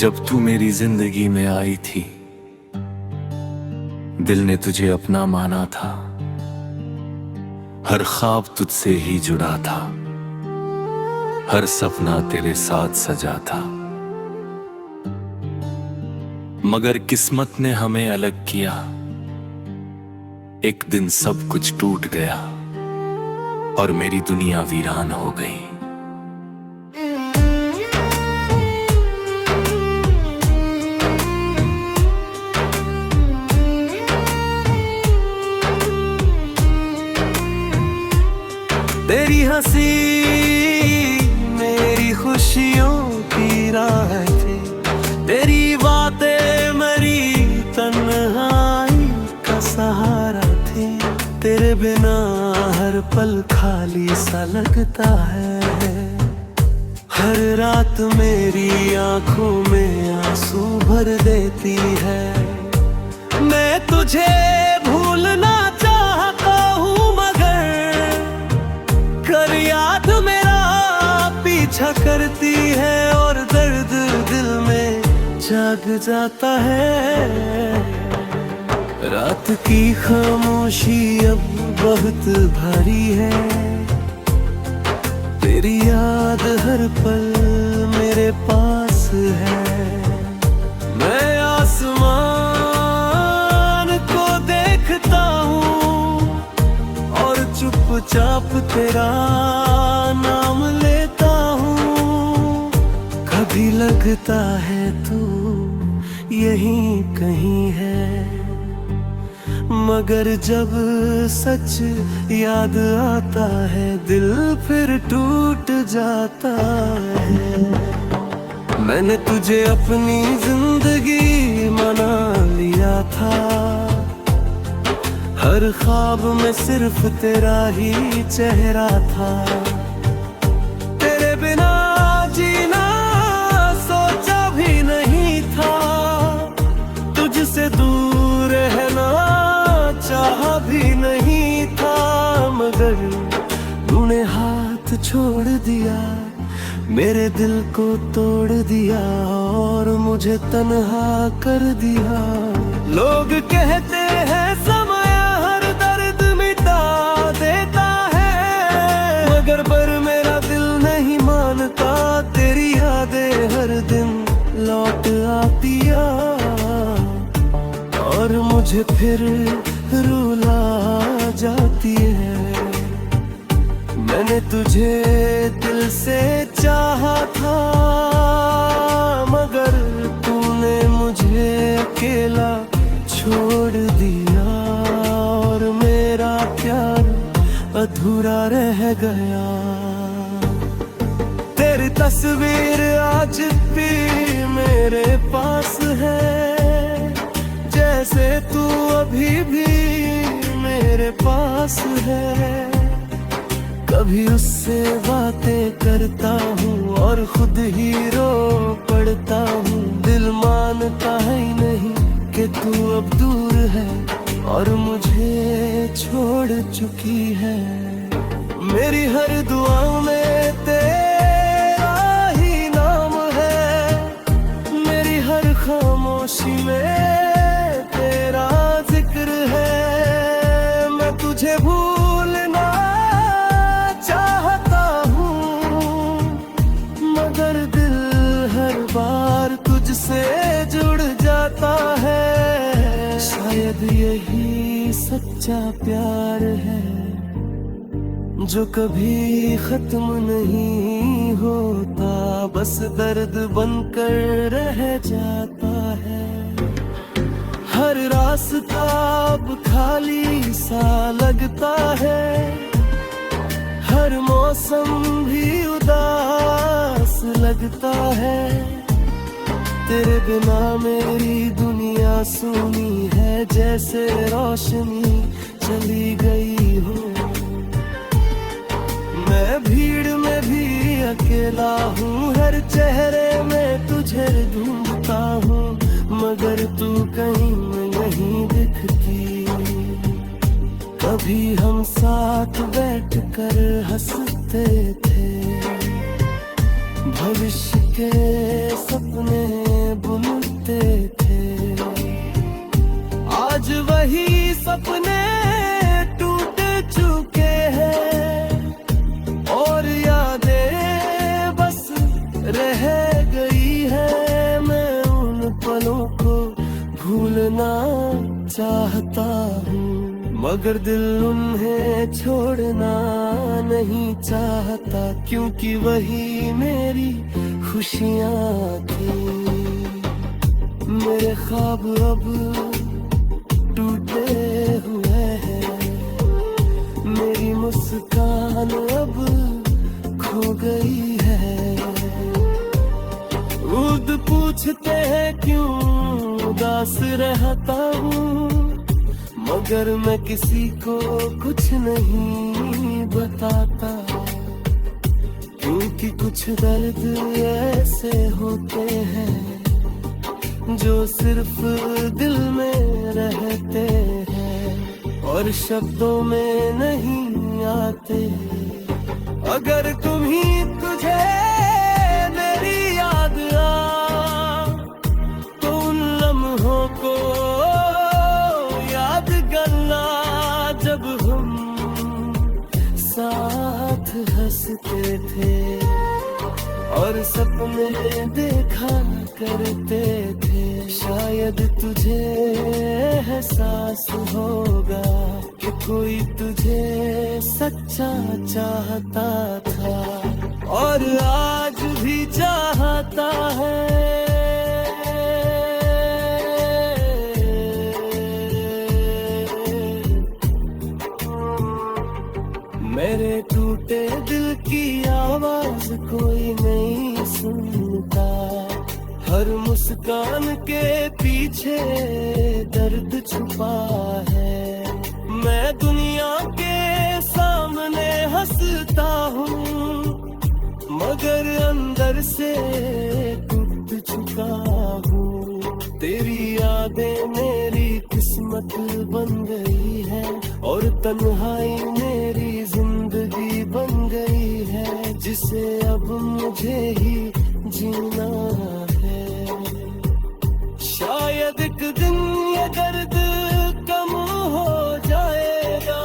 जब तू मेरी जिंदगी में आई थी, दिल ने तुझे अपना माना था। हर ख्वाब तुझसे ही जुड़ा था, हर सपना तेरे साथ सजा था। मगर किस्मत ने हमें अलग किया, एक दिन सब कुछ टूट गया और मेरी दुनिया वीरान हो गई। तेरी हंसी मेरी खुशियों की राह थी, तेरी बातें मेरी तन्हाई का सहारा थी। तेरे बिना हर पल खाली सा लगता है, हर रात मेरी आंखों में आंसू भर देती है। मैं तुझे भूलना चाहता हूँ मगर कर याद मेरा पीछा करती है, और दर्द दिल में जाग जाता है। रात की खामोशी अब बहुत भारी है, तेरी याद हर पल मेरे पास है। मैं आसमान को देखता हूँ और चुपचाप तेरा नाम लेता हूँ। कभी लगता है तू यहीं कहीं है, मगर जब सच याद आता है दिल फिर टूट जाता है। मैंने तुझे अपनी जिंदगी बना लिया था, हर ख्वाब में सिर्फ तेरा ही चेहरा था। तेरे बिना जीना सोचा भी नहीं था, तुझसे दूर रहना चाहा भी नहीं था। मगर तूने हाथ छोड़ दिया, मेरे दिल को तोड़ दिया और मुझे तन्हा कर दिया। लोग कहते हैं समय हर दर्द मिटा देता है, मगर पर मेरा दिल नहीं मानता। तेरी यादें हर दिन लौट आती और मुझे फिर रुला जाती है। मैंने तुझे दिल से चाहा था, मगर तूने मुझे अकेला छोड़ दिया और मेरा प्यार अधूरा रह गया। तेरी तस्वीर आज भी मेरे पास है, जैसे तू अभी भी मेरे पास है। कभी उससे बातें करता हूँ और खुद ही रो पड़ता हूँ। दिल मानता है नहीं कि तू अब दूर है और मुझे छोड़ चुकी है। मेरी हर दुआ में तेरा ही नाम है, मेरी हर खामोशी में तेरा जिक्र है। मैं तुझे भूलना चाहता हूँ, मगर दिल हर बार तुझसे जुड़ जाता है। शायद यही सच्चा प्यार है जो कभी खत्म नहीं होता, बस दर्द बनकर रह जाता है। हर रास्ता अब खाली सा लगता है, हर मौसम भी उदास लगता है। तेरे बिना मेरी दुनिया सूनी है, जैसे रोशनी चली गई हो। मैं भीड़ में भी अकेला हूँ, हर चेहरे में तुझे ढूंढता हूँ, मगर तू कहीं नहीं दिखती। कभी हम साथ बैठकर हंसते थे, भविष्य के सपने को भूलना चाहता हूँ, मगर दिल उन्हें छोड़ना नहीं चाहता, क्योंकि वही मेरी खुशियाँ थी। मेरे ख्वाब अब टूटे हुए हैं, मेरी मुस्कान अब खो गई है। खुद पूछते हैं क्यों उदास रहता हूँ, मगर मैं किसी को कुछ नहीं बताता, क्योंकि कुछ दर्द ऐसे होते हैं जो सिर्फ दिल में रहते हैं और शब्दों में नहीं आते। अगर तुझे मेरी याद आ, तो उन लम्हों को याद करना जब हम साथ हंसते थे और सपने देखा करते थे। शायद तुझे एहसास होगा कि कोई तुझे सच्चा चाहता था और आज भी चाहता है। मेरे टूटे दिल की आवाज कोई नहीं सुनता, हर मुस्कान के पीछे दर्द छुपा है। मैं दुनिया के सामने हंसता हूँ, मगर अंदर से टूट चुका हूँ। तेरी यादें मेरी किस्मत बन गई है और तन्हाई मेरी जिंदगी बन गई है, जिसे अब मुझे ही जीना है। शायद एक दिन ये दर्द कम हो जाएगा,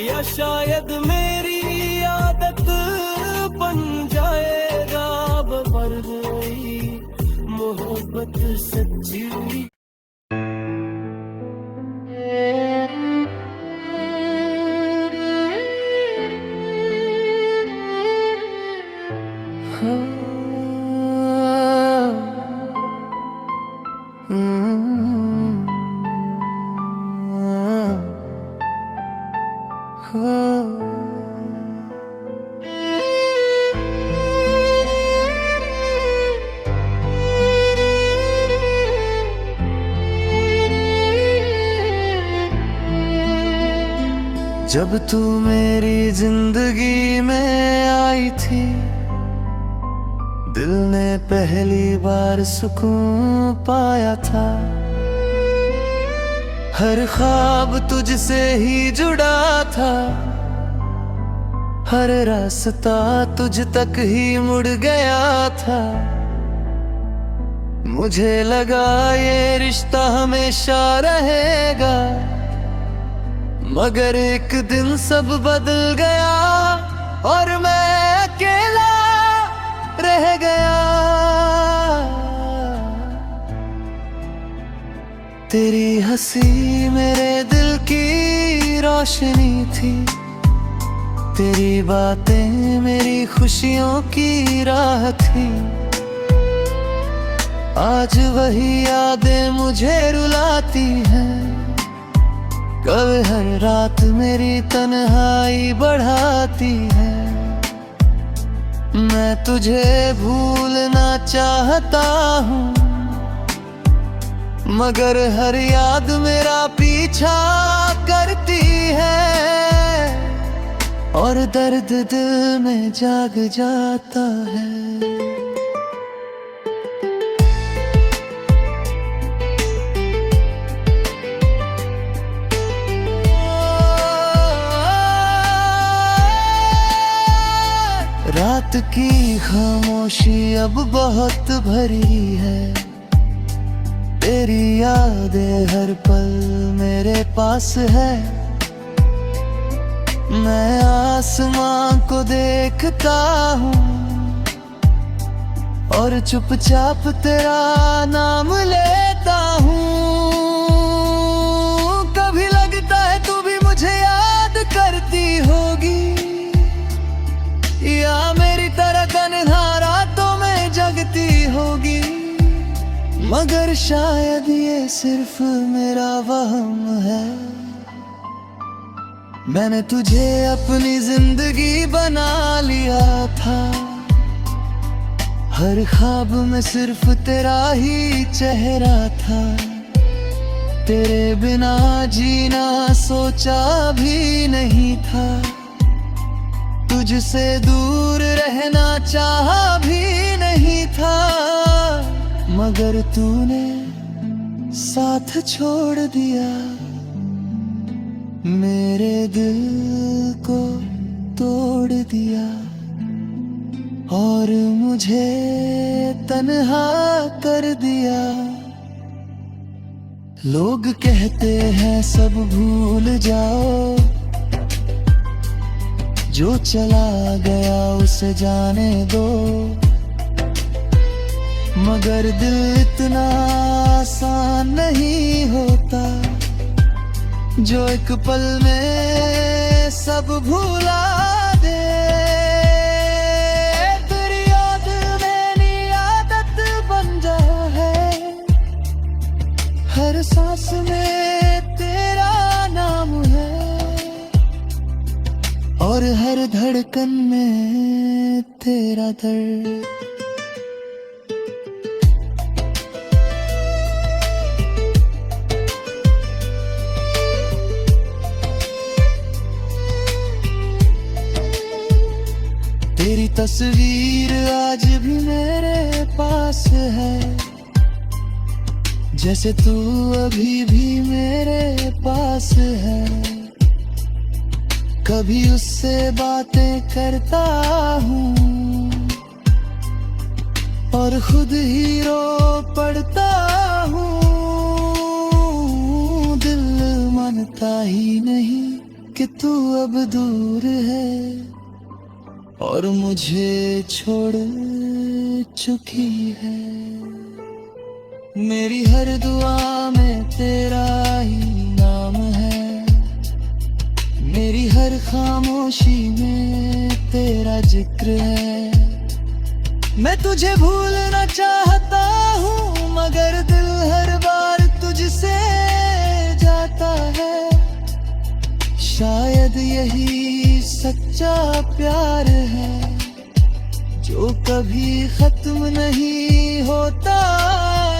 या शायद मेरी आदत बन जाएगा। पर गई मोहब्बत सच्ची हुई। जब तू मेरी जिंदगी में आई थी, दिल ने पहली बार सुकून पाया था। हर ख्वाब तुझसे ही जुड़ा था, हर रास्ता तुझ तक ही मुड़ गया था। मुझे लगा ये रिश्ता हमेशा रहेगा, मगर एक दिन सब बदल गया और मैं अकेला रह गया। तेरी हंसी मेरे दिल की रोशनी थी, तेरी बातें मेरी खुशियों की राह थी। आज वही यादें मुझे रुलाती हैं, कभी हर रात मेरी तन्हाई बढ़ाती है। मैं तुझे भूलना चाहता हूँ, मगर हर याद मेरा पीछा करती है और दर्द दिल में जाग जाता है। रात की खामोशी अब बहुत भरी है, तेरी यादें हर पल मेरे पास है। मैं आसमां को देखता हूँ और चुपचाप तेरा नाम लेता मगर शायद ये सिर्फ मेरा वहम है। मैंने तुझे अपनी जिंदगी बना लिया था, हर ख्वाब में सिर्फ तेरा ही चेहरा था। तेरे बिना जीना सोचा भी नहीं था, तुझसे दूर रहना चाहा भी नहीं था। मगर तूने साथ छोड़ दिया, मेरे दिल को तोड़ दिया और मुझे तन्हा कर दिया। लोग कहते हैं सब भूल जाओ, जो चला गया उसे जाने दो। मगर दिल इतना आसान नहीं होता, जो एक पल में सब भूला दे। तेरी याद मेरी आदत बन जा है, हर सांस में तेरा नाम है और हर धड़कन में तेरा दर्द। तेरी तस्वीर आज भी मेरे पास है, जैसे तू अभी भी मेरे पास है। कभी उससे बातें करता हूँ और खुद ही रो पड़ता हूँ। दिल मानता ही नहीं कि तू अब दूर है और मुझे छोड़ चुकी है। मेरी हर दुआ में तेरा ही नाम है, मेरी हर खामोशी में तेरा जिक्र है। मैं तुझे भूलना चाहता हूँ मगर दिल हर बार तुझसे जाता है। शायद यही सच्चा प्यार है जो कभी खत्म नहीं होता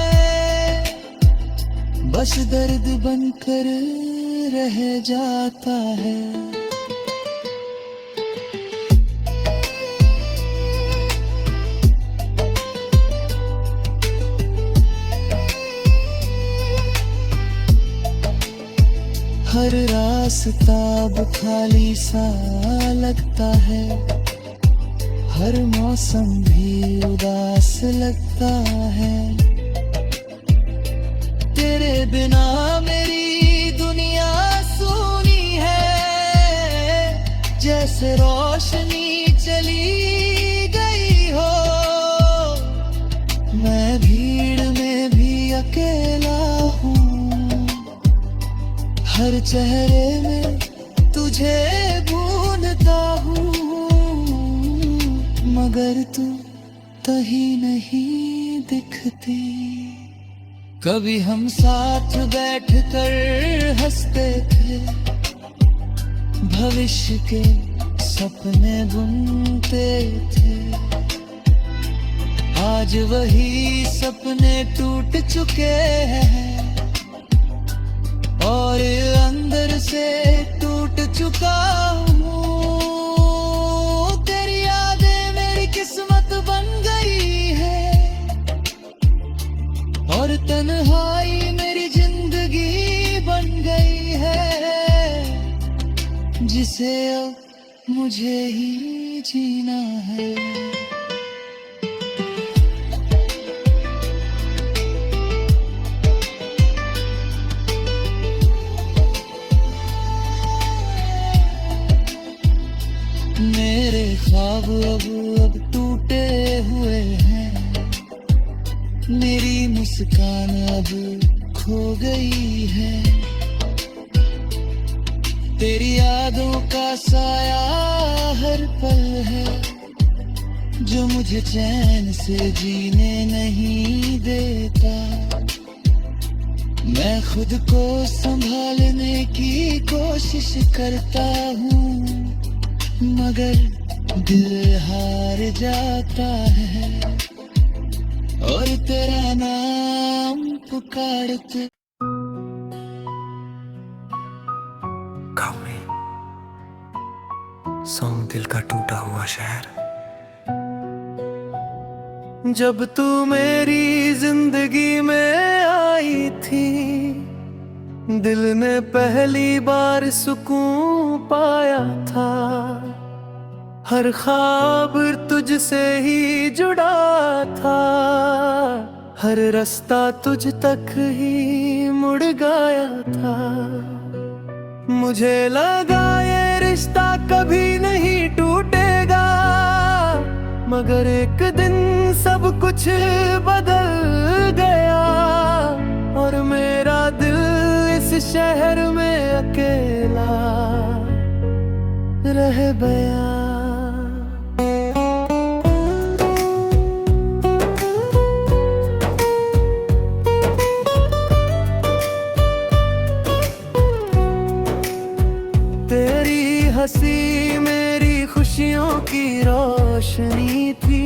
है, बस दर्द बनकर रह जाता है। हर रास्ता अब खाली सा लगता है, हर मौसम भी उदास लगता है। तेरे बिना मेरी दुनिया सूनी है, जैसे रोशनी चली गई हो। मैं भीड़ में भी अकेला हूँ, हर चेहरे में तुझे ढूंढता हूँ मगर तू कहीं नहीं दिखती। कभी हम साथ बैठकर हंसते थे, भविष्य के सपने बुनते थे। आज वही सपने टूट चुके हैं और अंदर से टूट चुका हूँ। तेरी यादें मेरी किस्मत बन गई है और तन्हाई मेरी जिंदगी बन गई है, जिसे अब मुझे ही जीना है। मेरे ख्वाब अब टूटे हुए हैं, मेरी मुस्कान अब खो गई है। तेरी यादों का साया हर पल है जो मुझे चैन से जीने नहीं देता। मैं खुद को संभालने की कोशिश करता हूँ, मगर दिल हार जाता है और तेरा नाम पुकारते। खाओ सॉन्ग दिल का टूटा हुआ शहर। जब तू मेरी जिंदगी में आई थी, दिल ने पहली बार सुकून पाया था। हर ख्वाब तुझसे ही जुड़ा था, हर रास्ता तुझ तक ही मुड़ गया था। मुझे लगा ये रिश्ता कभी नहीं टूटेगा, मगर एक दिन सब कुछ बदल गया और मेरा दिल इस शहर में अकेला रह गया। हंसी मेरी खुशियों की रोशनी थी,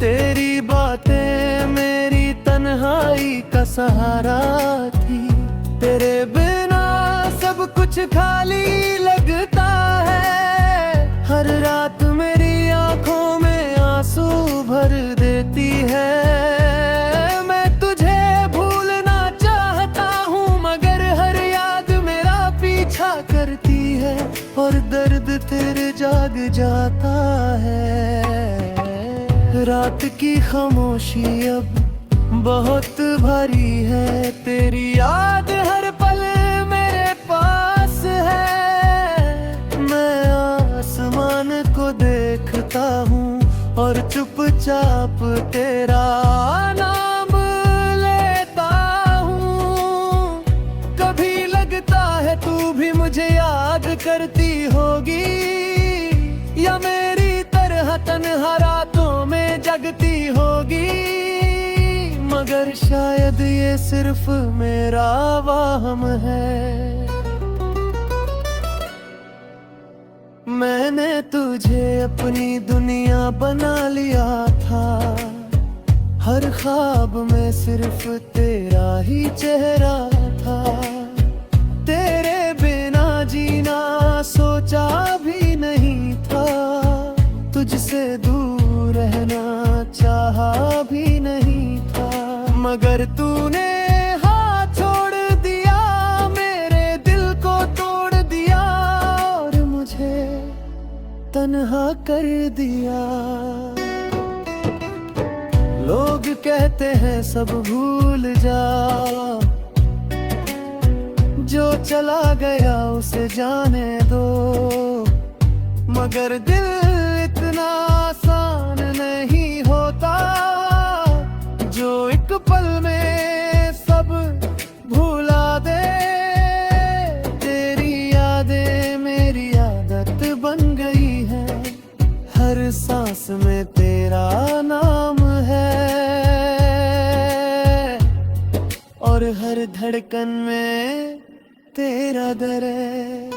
तेरी बातें मेरी तन्हाई का सहारा थी। तेरे बिना सब कुछ खाली लगता है, हर रात मेरी आंखों में आंसू भर देती है। मैं तुझे भूलना चाहता हूँ, मगर हर याद मेरा पीछा करती है और दर्द तेरे जाग जाता है। रात की खामोशी अब बहुत भारी है, तेरी याद हर पल मेरे पास है। मैं आसमान को देखता हूँ और चुपचाप तेरा नाम लेता हूँ। कभी लगता है तू भी मुझे याद करती होगी, या मेरी तरह तन्हा रातों में जगती होगी। मगर शायद ये सिर्फ मेरा वहम है। मैंने तुझे अपनी दुनिया बना लिया था, हर ख्वाब में सिर्फ तेरा ही चेहरा था। तेरे बिना जीना सोचा भी नहीं था, तुझसे दूर रहना चाहा भी नहीं था। मगर तूने हाथ छोड़ दिया, मेरे दिल को तोड़ दिया और मुझे तन्हा कर दिया। लोग कहते हैं सब भूल जा, जो चला गया उसे जाने दो। मगर दिल इतना आसान नहीं होता, जो एक पल में सब भुला दे। तेरी यादें मेरी आदत बन गई है, हर सांस में तेरा नाम है और हर धड़कन में तेरा दर है।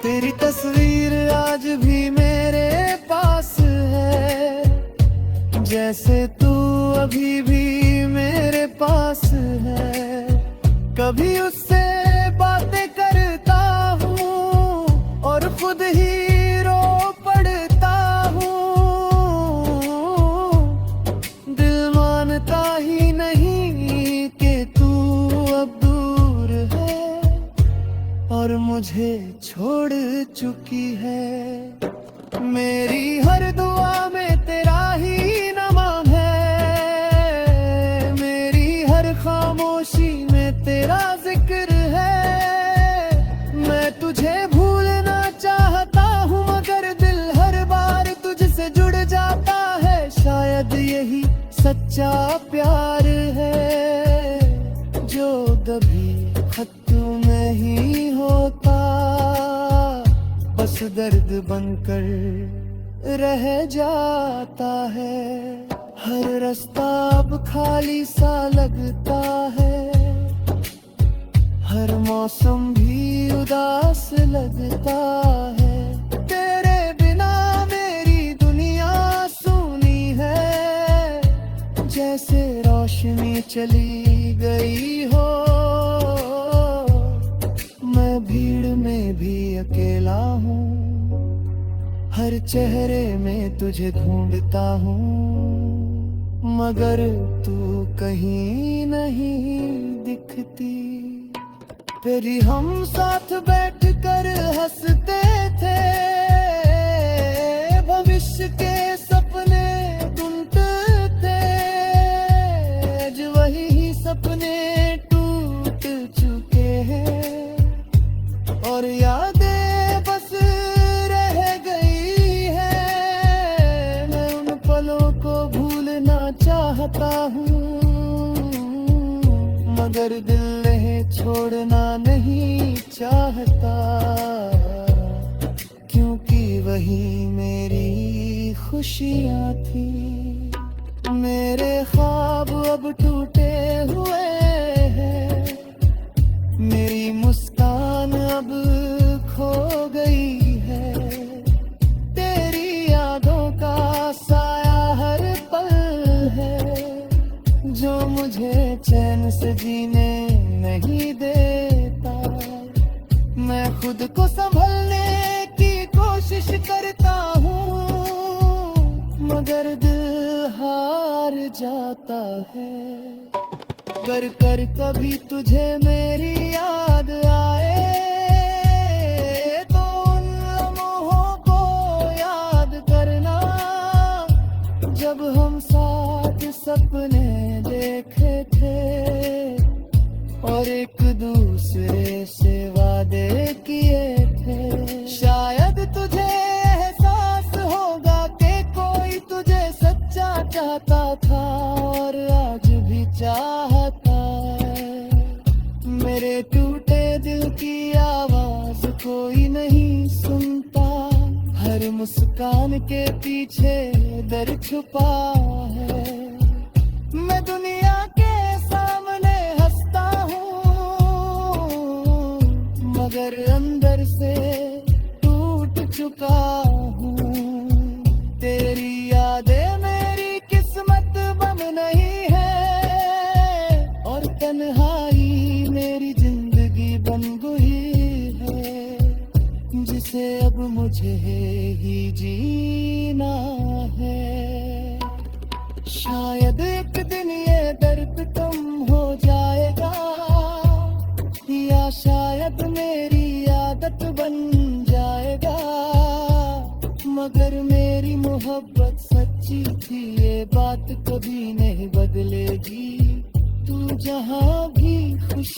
तेरी तस्वीर आज भी मेरे पास है, जैसे तू अभी भी मेरे पास है। कभी उससे बातें करता हूँ और खुद ही रो पड़ता हूँ। दिल मानता ही नहीं कि तू अब दूर है और मुझे छोड़ चुकी है। मेरी हर दुआ में तेरा ही नाम है, मेरी हर खामोशी में तेरा जिक्र है। मैं तुझे भूलना चाहता हूँ, मगर दिल हर बार तुझसे जुड़ जाता है। शायद यही सच्चा प्यार है, जो कभी खत्म नहीं होता, बस दर्द बनकर रह जाता है। हर रास्ता अब खाली सा लगता है, हर मौसम भी उदास लगता है। तेरे बिना मेरी दुनिया सूनी है, जैसे रोशनी चली गई हो। मैं भीड़ में भी अकेला हूँ, हर चेहरे में तुझे ढूंढता हूँ, मगर तू कहीं नहीं दिखती। तेरी हम साथ बैठकर हंसते थे, भविष्य के सपने बुनते थे। आज वही सपने टूट चुके हैं, और यादें बस रह गई है। मैं उन पलों को भूलना चाहता हूँ, मगर दिल छोड़ना नहीं चाहता, क्योंकि वही मेरी खुशियाँ थी। मेरे ख्वाब अब टूटे हुए हैं, मेरी मुस्कान अब खो गई है। तेरी यादों का साया हर पल है, जो मुझे चैन से जीने नहीं देता। मैं खुद को संभलने की कोशिश करता हूँ, मगर दिल हार जाता है। कर कर कभी तुझे मेरी याद आए, तो उन लम्हों को याद करना, जब हम साथ सपने देखे थे और एक दूसरे से वादे किए थे। शायद तुझे एहसास होगा कि कोई तुझे सच्चा चाहता था, और आज भी चाहता है। मेरे टूटे दिल की आवाज कोई नहीं सुनता, हर मुस्कान के पीछे दर्द छुपा है। मैं दुनिया के सामने हंसता हूँ, मगर अंदर से टूट चुका हूँ। तेरी यादें मेरी किस्मत बम नहीं है, और तन्हाई मेरी जिंदगी बन गई है, जिसे अब मुझे ही जीना है। शायद एक दिन ये दर्द कम हो जाएगा, या शायद मेरी आदत बन जाएगा, मगर मेरी मोहब्बत सच्ची थी, ये बात कभी नहीं बदलेगी। तू जहाँ भी खुश